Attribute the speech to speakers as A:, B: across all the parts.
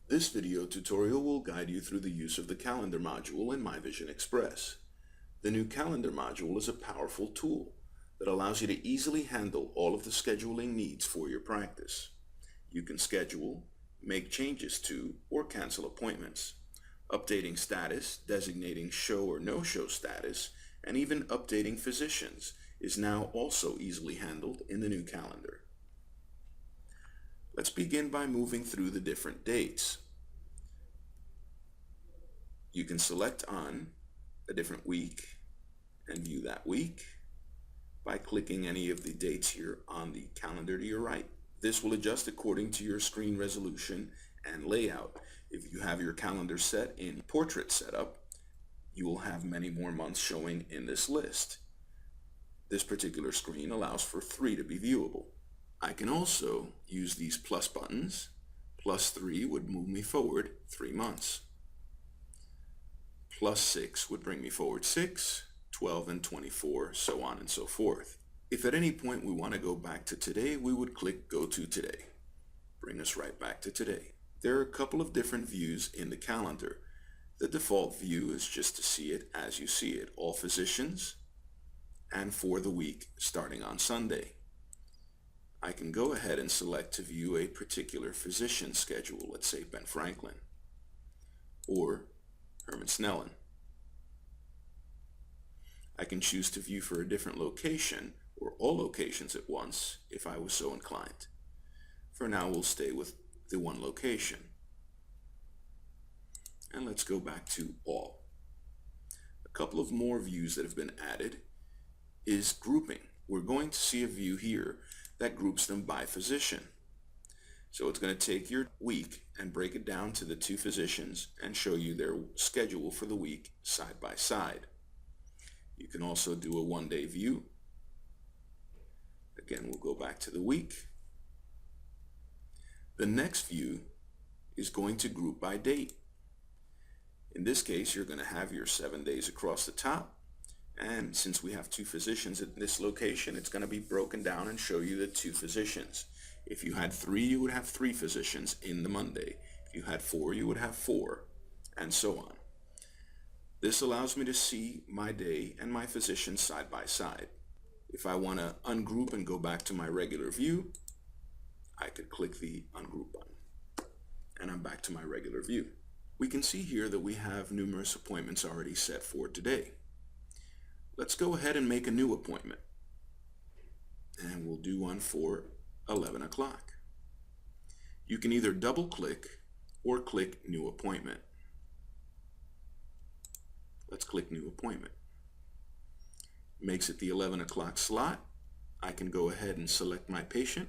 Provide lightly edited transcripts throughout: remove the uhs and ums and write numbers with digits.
A: This video tutorial will guide you through the use of the Calendar module in My Vision Express. The new Calendar module is a powerful tool that allows you to easily handle all of the scheduling needs for your practice. You can schedule, make changes to, or cancel appointments, updating status, designating show or no-show status, and even updating physicians is now also easily handled in the new calendar. Let's begin by moving through the different dates. You can select on a different week and view that week by clicking any of the dates here on the calendar to your right. This will adjust according to your screen resolution and layout. If you have your calendar set in portrait setup, you will have many more months showing in this list. This particular screen allows for 3 to be viewable. I can also use these plus buttons. +3 would move me forward 3 months. +6 would bring me forward 6, 12, and 24, so on and so forth. If at any point we want to go back to today, we would click Go to Today. Bring us right back to today. There are a couple of different views in the calendar. The default view is just to see it as you see it, all physicians, and for the week starting on Sunday. I can go ahead and select to view a particular physician schedule, let's say Ben Franklin, or Herman Snellen. I can choose to view for a different location or all locations at once if I was so inclined. For now, we'll stay with the one location. And let's go back to all. A couple of more views that have been added is grouping. We're going to see a view here that groups them by physician. So it's going to take your week and break it down to the 2 physicians and show you their schedule for the week side by side. You can also do a 1-day view. Again, we'll go back to the week. The next view is going to group by date. In this case, you're going to have your 7 days across the top. And since we have 2 physicians at this location, it's going to be broken down and show you the 2 physicians. If you had 3, you would have 3 physicians in the Monday. If you had 4, you would have 4, and so on. This allows me to see my day and my physicians side by side. If I want to ungroup and go back to my regular view, I could click the ungroup button, and I'm back to my regular view. We can see here that we have numerous appointments already set for today. Let's go ahead and make a new appointment, and we'll do one for 11 o'clock. You can either double click or click New Appointment. Let's click New Appointment. Makes it the 11 o'clock slot. I can go ahead and select my patient.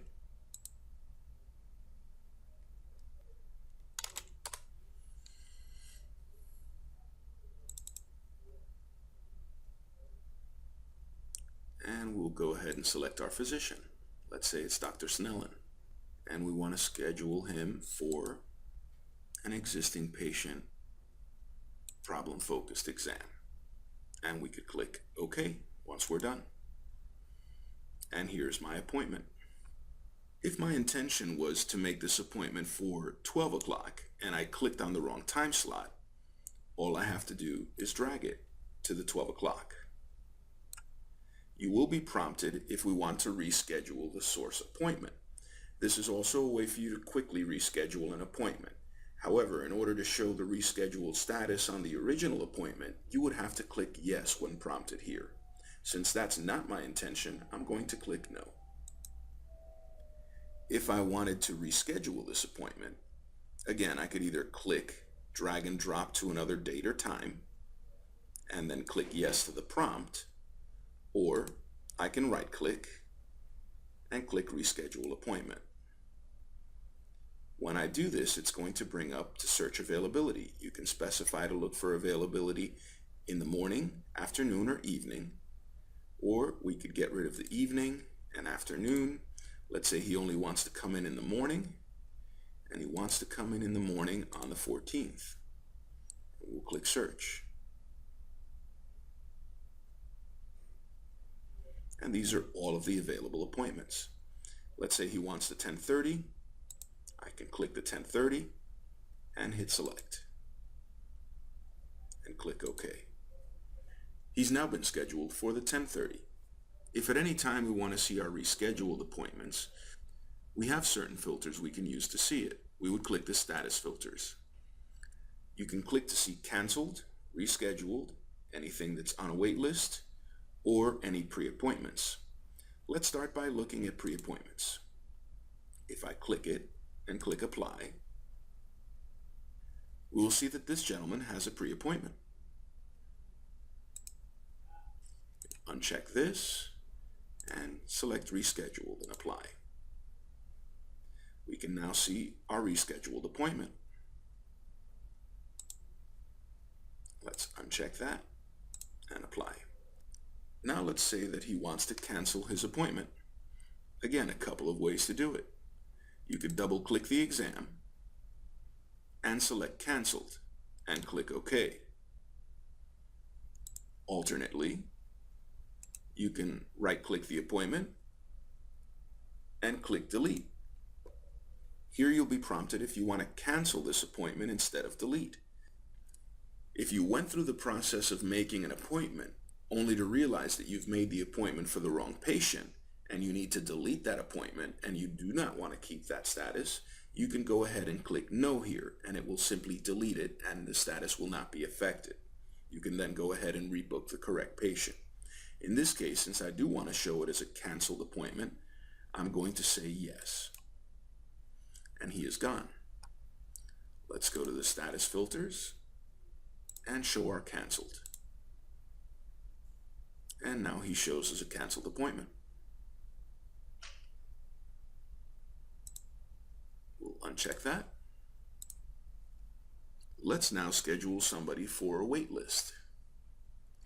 A: And we'll go ahead and select our physician. Let's say it's Dr. Snellen. And we want to schedule him for an existing patient problem-focused exam. And we could click OK once we're done. And here's my appointment. If my intention was to make this appointment for 12 o'clock and I clicked on the wrong time slot, all I have to do is drag it to the 12 o'clock. You will be prompted if we want to reschedule the source appointment. This is also a way for you to quickly reschedule an appointment. However, in order to show the rescheduled status on the original appointment, you would have to click yes when prompted here. Since that's not my intention, I'm going to click no. If I wanted to reschedule this appointment, again, I could either click, drag and drop to another date or time, and then click yes to the prompt, or I can right-click and click Reschedule Appointment. When I do this, it's going to bring up to search availability. You can specify to look for availability in the morning, afternoon, or evening, or we could get rid of the evening and afternoon. Let's say he only wants to come in the morning, and he wants to come in the morning on the 14th. We'll click Search. And these are all of the available appointments. Let's say he wants the 10:30. I can click the 10:30 and hit select and click OK. He's now been scheduled for the 10:30. If at any time we want to see our rescheduled appointments, we have certain filters we can use to see it. We would click the status filters. You can click to see canceled, rescheduled, anything that's on a wait list, or any pre-appointments. Let's start by looking at pre-appointments. If I click it and click apply, we will see that this gentleman has a pre-appointment. Uncheck this and select rescheduled and apply. We can now see our rescheduled appointment. Let's uncheck that and apply. Now let's say that he wants to cancel his appointment. Again, a couple of ways to do it. You could double click the exam and select canceled and click OK. Alternately, you can right click the appointment and click delete. Here you'll be prompted if you want to cancel this appointment instead of delete. If you went through the process of making an appointment only to realize that you've made the appointment for the wrong patient and you need to delete that appointment and you do not want to keep that status, you can go ahead and click no here and it will simply delete it and the status will not be affected. You can then go ahead and rebook the correct patient. In this case, since I do want to show it as a canceled appointment, I'm going to say yes. And he is gone. Let's go to the status filters and show our canceled. And now he shows as a canceled appointment. We'll uncheck that. Let's now schedule somebody for a wait list.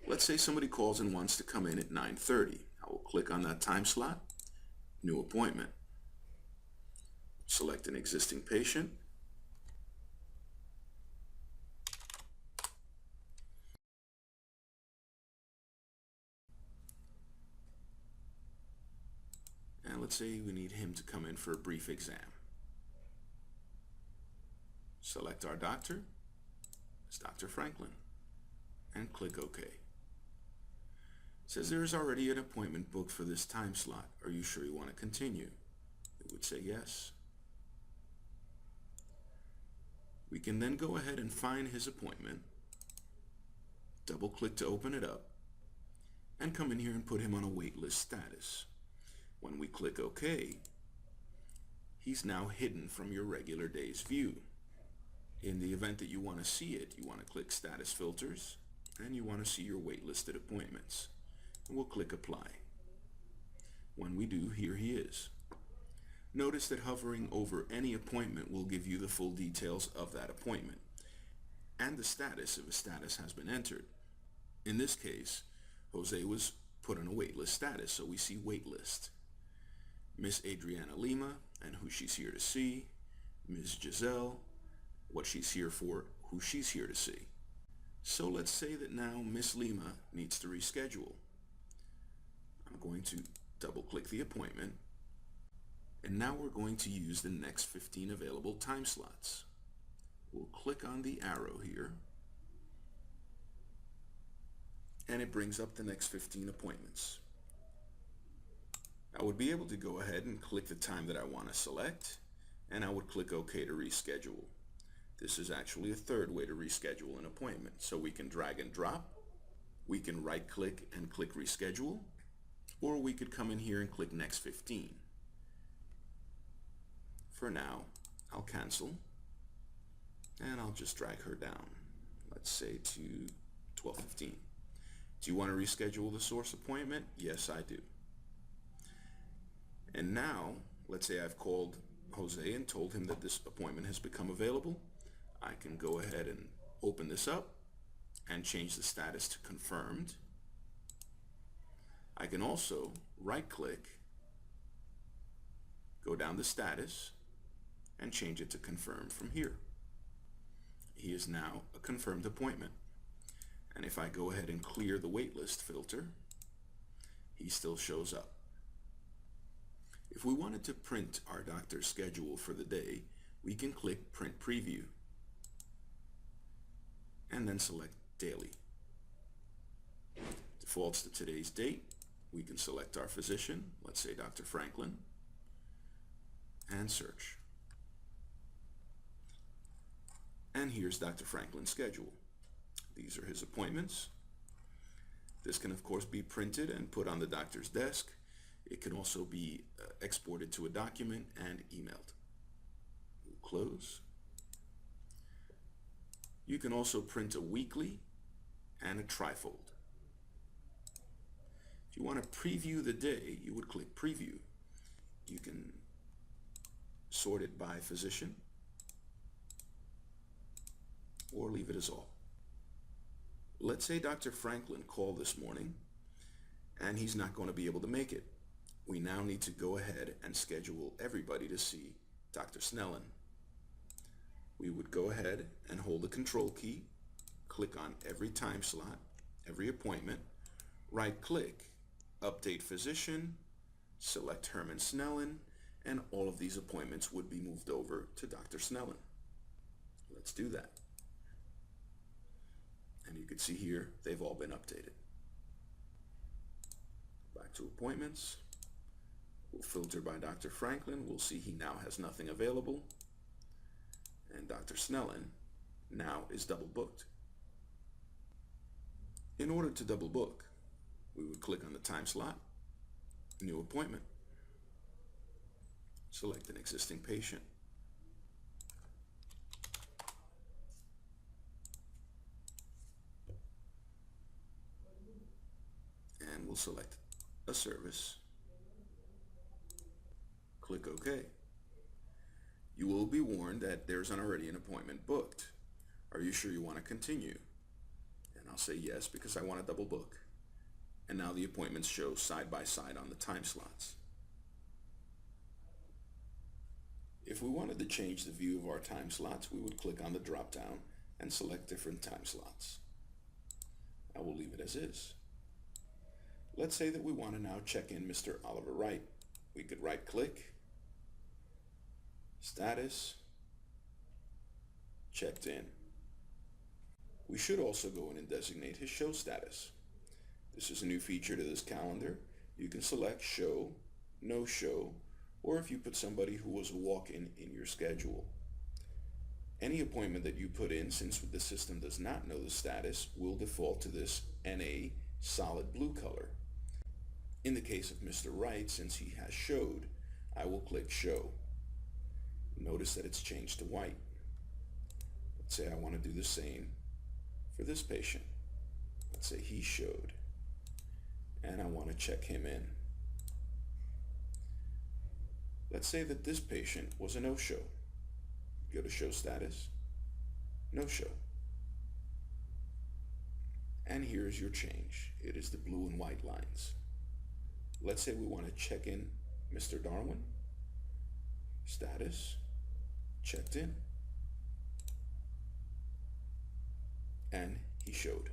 A: Let's say somebody calls and wants to come in at 9:30. I will click on that time slot, new appointment. Select an existing patient. And let's say we need him to come in for a brief exam. Select our doctor. It's Dr. Franklin. And click OK. It says there is already an appointment booked for this time slot. Are you sure you want to continue? We would say yes. We can then go ahead and find his appointment, double click to open it up, and come in here and put him on a wait list status. When we click OK, he's now hidden from your regular day's view. In the event that you want to see it, you want to click status filters and you want to see your waitlisted appointments. And we'll click apply. When we do, here he is. Notice that hovering over any appointment will give you the full details of that appointment and the status if a status has been entered. In this case, Jose was put on a waitlist status, so we see waitlist. Miss Adriana Lima and who she's here to see, Ms. Giselle, what she's here for, who she's here to see. So let's say that now Miss Lima needs to reschedule. I'm going to double click the appointment and now we're going to use the next 15 available time slots. We'll click on the arrow here and it brings up the next 15 appointments. I would be able to go ahead and click the time that I want to select and I would click OK to reschedule. This is actually a third way to reschedule an appointment. So we can drag and drop, we can right click and click reschedule, or we could come in here and click next 15. For now, I'll cancel and I'll just drag her down. Let's say to 12:15. Do you want to reschedule the source appointment? Yes, I do. And now, let's say I've called Jose and told him that this appointment has become available. I can go ahead and open this up and change the status to confirmed. I can also right click, go down to status, and change it to confirmed from here. He is now a confirmed appointment. And if I go ahead and clear the waitlist filter, he still shows up. If we wanted to print our doctor's schedule for the day, we can click Print Preview. and then select Daily. Defaults to today's date. We can select our physician, let's say Dr. Franklin, and search. And here's Dr. Franklin's schedule. These are his appointments. This can of course be printed and put on the doctor's desk. It can also be exported to a document and emailed. We'll close. You can also print a weekly and a trifold. If you want to preview the day, you would click Preview. You can sort it by physician or leave it as all. Let's say Dr. Franklin called this morning and he's not going to be able to make it. We now need to go ahead and schedule everybody to see Dr. Snellen. We would go ahead and hold the Control key, click on every time slot, every appointment, right-click, Update Physician, select Herman Snellen, and all of these appointments would be moved over to Dr. Snellen. Let's do that. And you can see here, they've all been updated. Back to appointments. We'll filter by Dr. Franklin. We'll see he now has nothing available. And Dr. Snellen now is double booked. In order to double book, we would click on the time slot, New Appointment, select an existing patient, and we'll select a service, click OK. You will be warned that there's already an appointment booked. Are you sure you want to continue? And I'll say yes because I want to double book. And now the appointments show side by side on the time slots. If we wanted to change the view of our time slots, we would click on the drop down and select different time slots. I will leave it as is. Let's say that we want to now check in Mr. Oliver Wright. We could right click, Status, Checked in. We should also go in and designate his show status. This is a new feature to this calendar. You can select Show, No Show, or if you put somebody who was a walk-in in your schedule. Any appointment that you put in, since the system does not know the status, will default to this NA solid blue color. In the case of Mr. Wright, since he has showed, I will click Show. Notice that it's changed to white. Let's say I want to do the same for this patient. Let's say he showed, and I want to check him in. Let's say that this patient was a no-show. Go to Show Status, No Show. And here's your change. It is the blue and white lines. Let's say we want to check in Mr. Darwin. Status, Checked in. And he showed.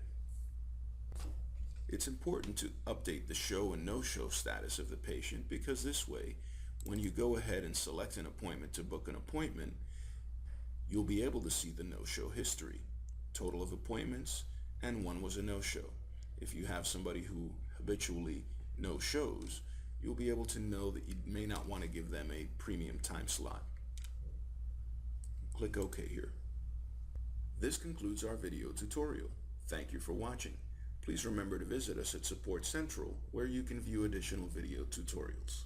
A: It's important to update the show and no-show status of the patient because this way, when you go ahead and select an appointment to book an appointment, you'll be able to see the no-show history, total of appointments, and one was a no-show. If you have somebody who habitually no-shows, you'll be able to know that you may not want to give them a premium time slot. Click OK here. This concludes our video tutorial. Thank you for watching. Please remember to visit us at Support Central, where you can view additional video tutorials.